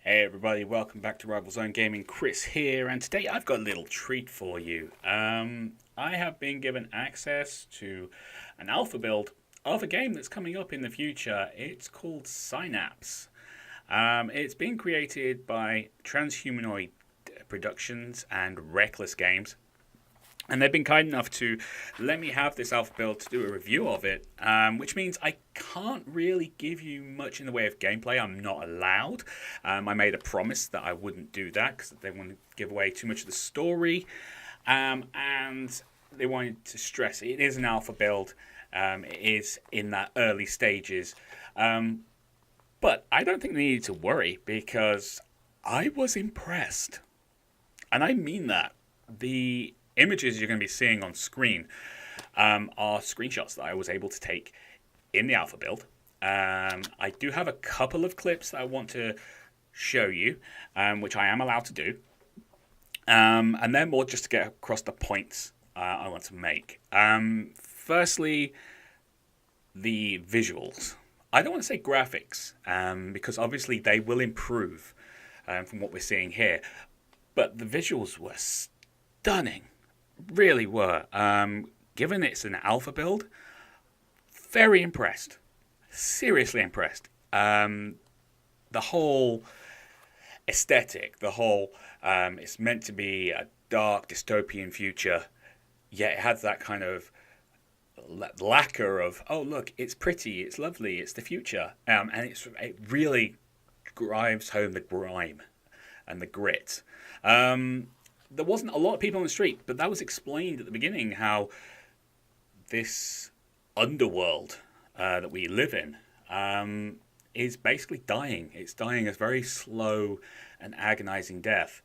Hey everybody, welcome back to Rival Zone Gaming. Chris here, and today I've got a little treat for you. I have been given access to an alpha build of a game that's coming up in the future. It's called Synapse. It's been created by Transhumanoid Productions and Reckless Games. And they've been kind enough to let me have this alpha build to do a review of it, which means I can't really give you much in the way of gameplay. I'm not allowed. I made a promise that I wouldn't do that because they want to give away too much of the story. And they wanted to stress it is an alpha build. It is in that early stages. But I don't think they needed to worry because I was impressed. And I mean that. The images you're going to be seeing on screen are screenshots that I was able to take in the alpha build. I do have a couple of clips that I want to show you, which I am allowed to do. And they're more just to get across the points I want to make. Firstly, the visuals. I don't want to say graphics, because obviously they will improve from what we're seeing here. But the visuals were stunning. Really were. Given it's an alpha build, very impressed. Seriously impressed. The whole aesthetic, it's meant to be a dark dystopian future, yet it has that kind of lacquer of, oh look, it's pretty, it's lovely, it's the future. And it really drives home the grime and the grit. There wasn't a lot of people on the street, but that was explained at the beginning how this underworld that we live in is basically dying. It's dying a very slow and agonizing death.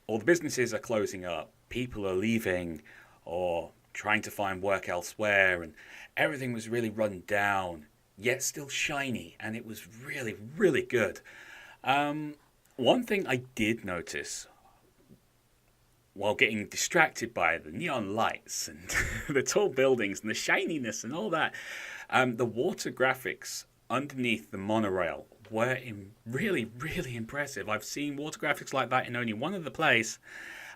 All the businesses are closing up. People are leaving or trying to find work elsewhere, and everything was really run down, yet still shiny, and it was really, really good. One thing I did notice while getting distracted by the neon lights and the tall buildings and the shininess and all that, the water graphics underneath the monorail were really, really impressive. I've seen water graphics like that in only one other place,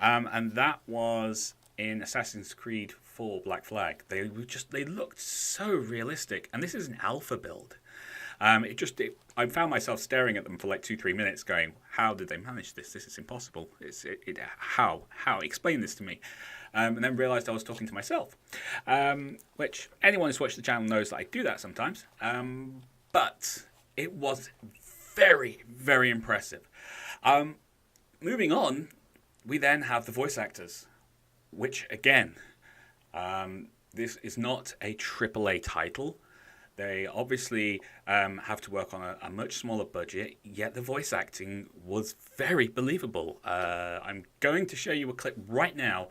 and that was in Assassin's Creed 4 Black Flag. They looked so realistic, and this is an alpha build. I found myself staring at them for like 2-3 minutes going, how did they manage this? This is impossible. How? Explain this to me. And then realized I was talking to myself, which anyone who's watched the channel knows that I do that sometimes. But it was very, very impressive. Moving on, we then have the voice actors, which again, this is not a AAA title. They obviously have to work on a much smaller budget, yet the voice acting was very believable. I'm going to show you a clip right now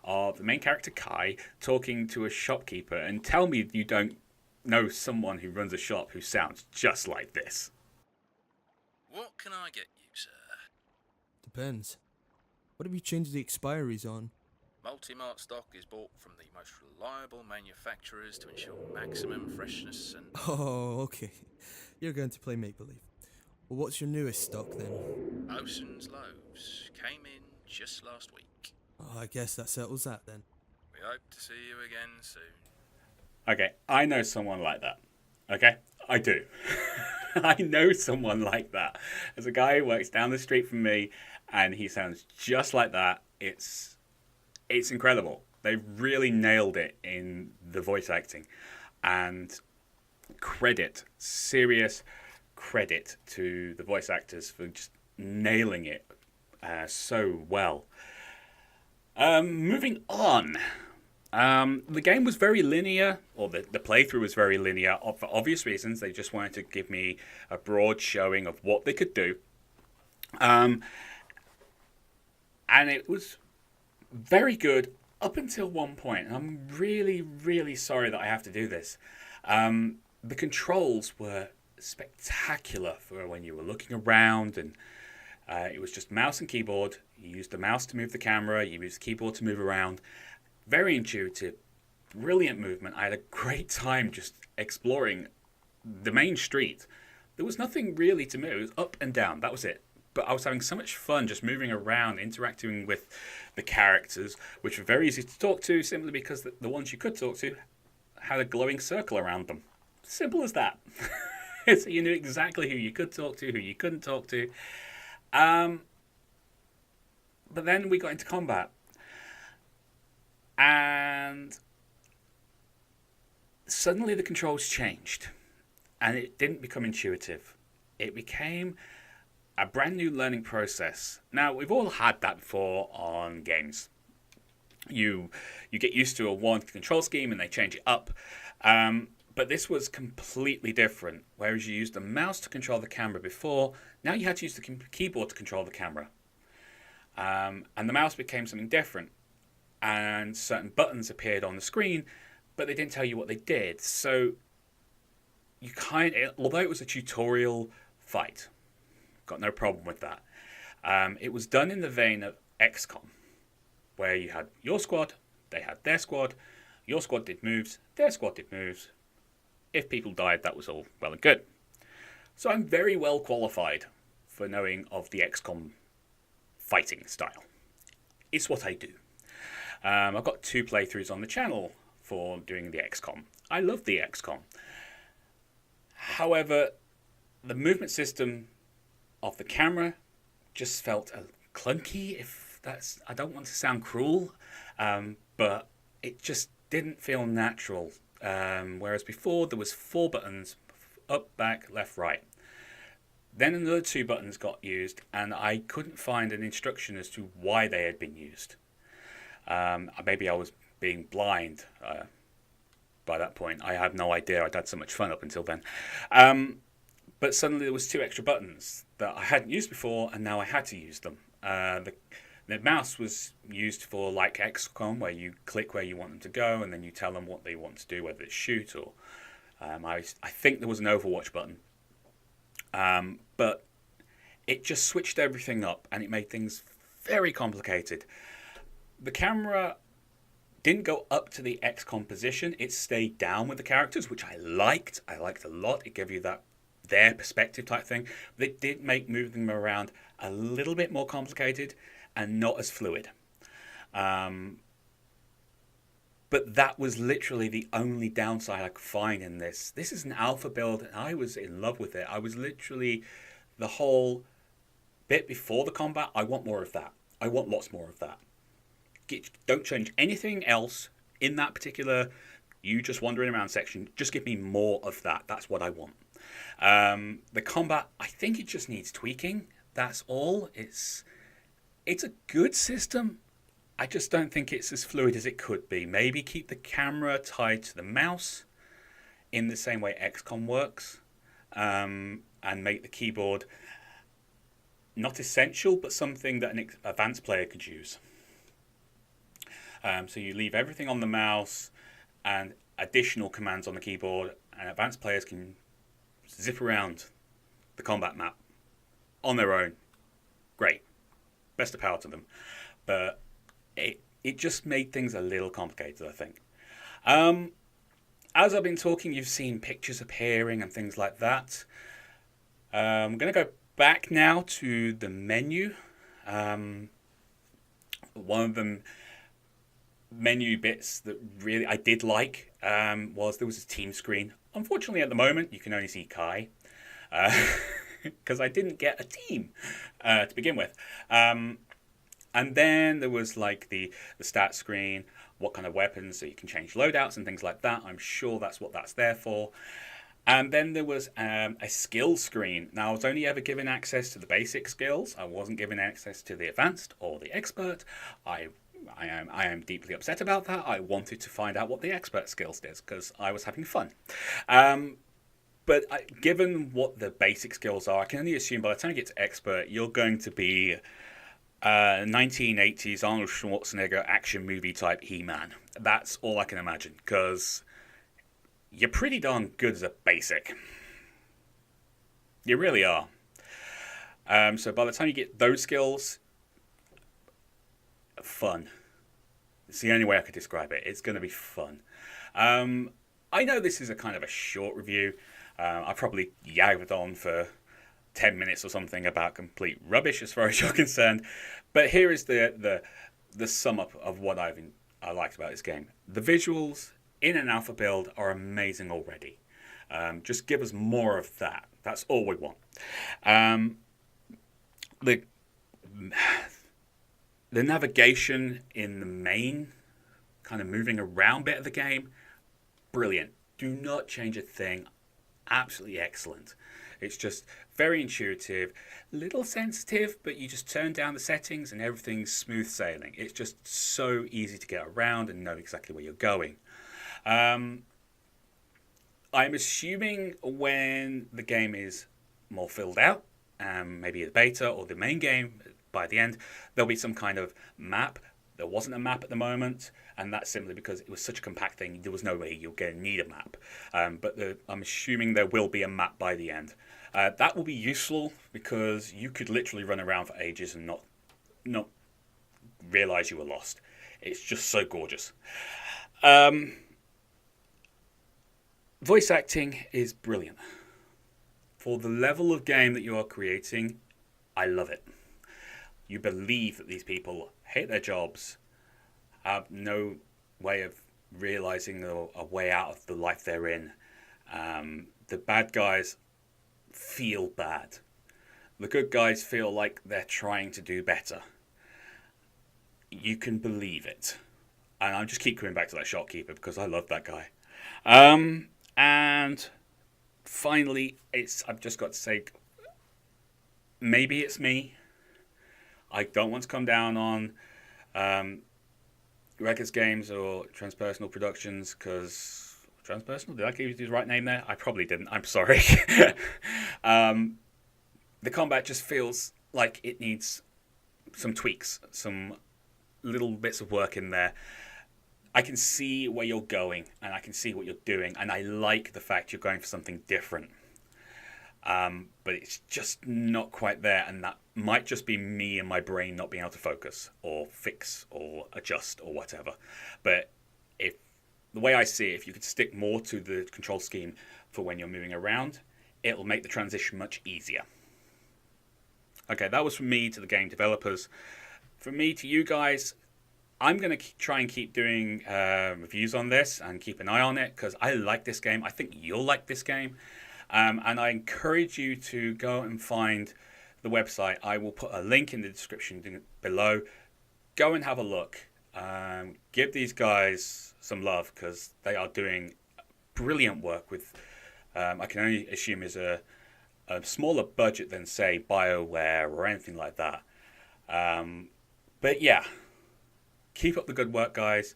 of the main character Kai talking to a shopkeeper, and tell me you don't know someone who runs a shop who sounds just like this. What can I get you, sir? Depends. What have you changed the expiries on? Multi-mart stock is bought from the most reliable manufacturers to ensure maximum freshness and... Oh, okay. You're going to play make-believe. Well, what's your newest stock then? Ocean's Loaves came in just last week. Oh, I guess that settles that then. We hope to see you again soon. Okay, I know someone like that. Okay, I do. I know someone like that. There's a guy who works down the street from me, and he sounds just like that. It's incredible. They really nailed it in the voice acting. And serious credit to the voice actors for just nailing it so well. Moving on. The game was very linear, or the playthrough was very linear for obvious reasons. They just wanted to give me a broad showing of what they could do. And it was very good up until one point. And I'm really, really sorry that I have to do this. The controls were spectacular for when you were looking around, and it was just mouse and keyboard. You used the mouse to move the camera, you used the keyboard to move around. Very intuitive, brilliant movement. I had a great time just exploring the main street, There was nothing really to move. It was up and down. That was it. But I was having so much fun just moving around, interacting with the characters, which were very easy to talk to, simply because the ones you could talk to had a glowing circle around them. Simple as that. So you knew exactly who you could talk to, who you couldn't talk to. But then we got into combat. And suddenly the controls changed. And it didn't become intuitive. It became a brand new learning process. Now, we've all had that before on games. You get used to one control scheme and they change it up. But this was completely different. Whereas you used the mouse to control the camera before, now you had to use the keyboard to control the camera. And the mouse became something different. And certain buttons appeared on the screen, but they didn't tell you what they did. So although it was a tutorial fight, got no problem with that. It was done in the vein of XCOM, where you had your squad, they had their squad, your squad did moves, their squad did moves. If people died, that was all well and good. So I'm very well qualified for knowing of the XCOM fighting style. It's what I do. I've got 2 playthroughs on the channel for doing the XCOM. I love the XCOM. However, the movement system of the camera just felt clunky. I don't want to sound cruel, but it just didn't feel natural. Whereas before there was 4 buttons: up, back, left, right. Then another 2 buttons got used, and I couldn't find an instruction as to why they had been used. Maybe I was being blind by that point. I have no idea. I'd had so much fun up until then. But suddenly there was 2 extra buttons that I hadn't used before, and now I had to use them. The mouse was used for like XCOM, where you click where you want them to go, and then you tell them what they want to do, whether it's shoot or... I think there was an Overwatch button. But it just switched everything up, and it made things very complicated. The camera didn't go up to the XCOM position. It stayed down with the characters, which I liked. I liked a lot. It gave you that their perspective type thing. But it did make moving them around a little bit more complicated and not as fluid. But that was literally the only downside I could find in this. This is an alpha build, and I was in love with it. I was literally the whole bit before the combat. I want more of that. I want lots more of that. Don't change anything else in that particular you just wandering around section. Just give me more of that. That's what I want. The combat, I think it just needs tweaking. That's all. It's a good system. I just don't think it's as fluid as it could be. Maybe keep the camera tied to the mouse in the same way XCOM works, and make the keyboard not essential, but something that an advanced player could use. So you leave everything on the mouse and additional commands on the keyboard, and advanced players can zip around the combat map on their own. Great. Best of power to them. But it just made things a little complicated, I think. As I've been talking, you've seen pictures appearing and things like that. I'm going to go back now to the menu. One of them menu bits that really I did like was there was a team screen. Unfortunately, at the moment, you can only see Kai because I didn't get a team to begin with. And then there was like the stat screen, what kind of weapons, so you can change loadouts and things like that. I'm sure that's what that's there for. And then there was a skill screen. Now, I was only ever given access to the basic skills. I wasn't given access to the advanced or the expert. I am deeply upset about that. I wanted to find out what the expert skills did because I was having fun. But given what the basic skills are, I can only assume by the time you get to expert, you're going to be 1980s Arnold Schwarzenegger action movie type He-Man. That's all I can imagine, because you're pretty darn good as a basic. You really are. So by the time you get those skills, fun. It's the only way I could describe it. It's going to be fun. I know this is a kind of a short review. I probably yabbed on for 10 minutes or something about complete rubbish as far as you're concerned. But here is the sum up of what I liked about this game. The visuals in an alpha build are amazing already. Just give us more of that. That's all we want. The navigation in the main kind of moving around bit of the game, brilliant. Do not change a thing. Absolutely excellent. It's just very intuitive, little sensitive, but you just turn down the settings and everything's smooth sailing. It's just so easy to get around and know exactly where you're going. I'm assuming when the game is more filled out, maybe the beta or the main game by the end, there'll be some kind of map. There wasn't a map at the moment, and that's simply because it was such a compact thing, there was no way you're going to need a map. But I'm assuming there will be a map by the end. That will be useful because you could literally run around for ages and not realize you were lost. It's just so gorgeous. Voice acting is brilliant. For the level of game that you are creating, I love it. You believe that these people hate their jobs, have no way of realizing a way out of the life they're in. The bad guys feel bad. The good guys feel like they're trying to do better. You can believe it. And I just keep coming back to that shopkeeper because I love that guy. And finally, I've just got to say, maybe it's me. I don't want to come down on Records Games or Transpersonal Productions because... Transpersonal? Did I give you the right name there? I probably didn't. I'm sorry. The combat just feels like it needs some tweaks, some little bits of work in there. I can see where you're going and I can see what you're doing, and I like the fact you're going for something different. But it's just not quite there, and that might just be me and my brain not being able to focus or fix or adjust or whatever. But if the way I see it, if you could stick more to the control scheme for when you're moving around, it'll make the transition much easier. Okay, that was from me to the game developers. From me to you guys, I'm going to try and keep doing reviews on this and keep an eye on it because I like this game. I think you'll like this game. And I encourage you to go and find the website. I will put a link in the description below. Go and have a look. Give these guys some love because they are doing brilliant work with, I can only assume is a smaller budget than, say, BioWare or anything like that. But yeah, keep up the good work, guys.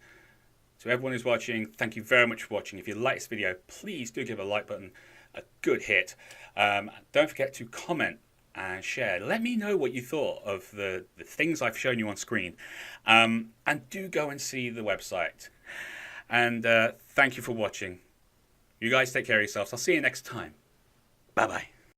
To everyone who's watching, thank you very much for watching. If you like this video, please do give a like button a good hit. Don't forget to comment and share. Let me know what you thought of the things I've shown you on screen. And do go and see the website. And thank you for watching. You guys take care of yourselves. I'll see you next time. Bye-bye.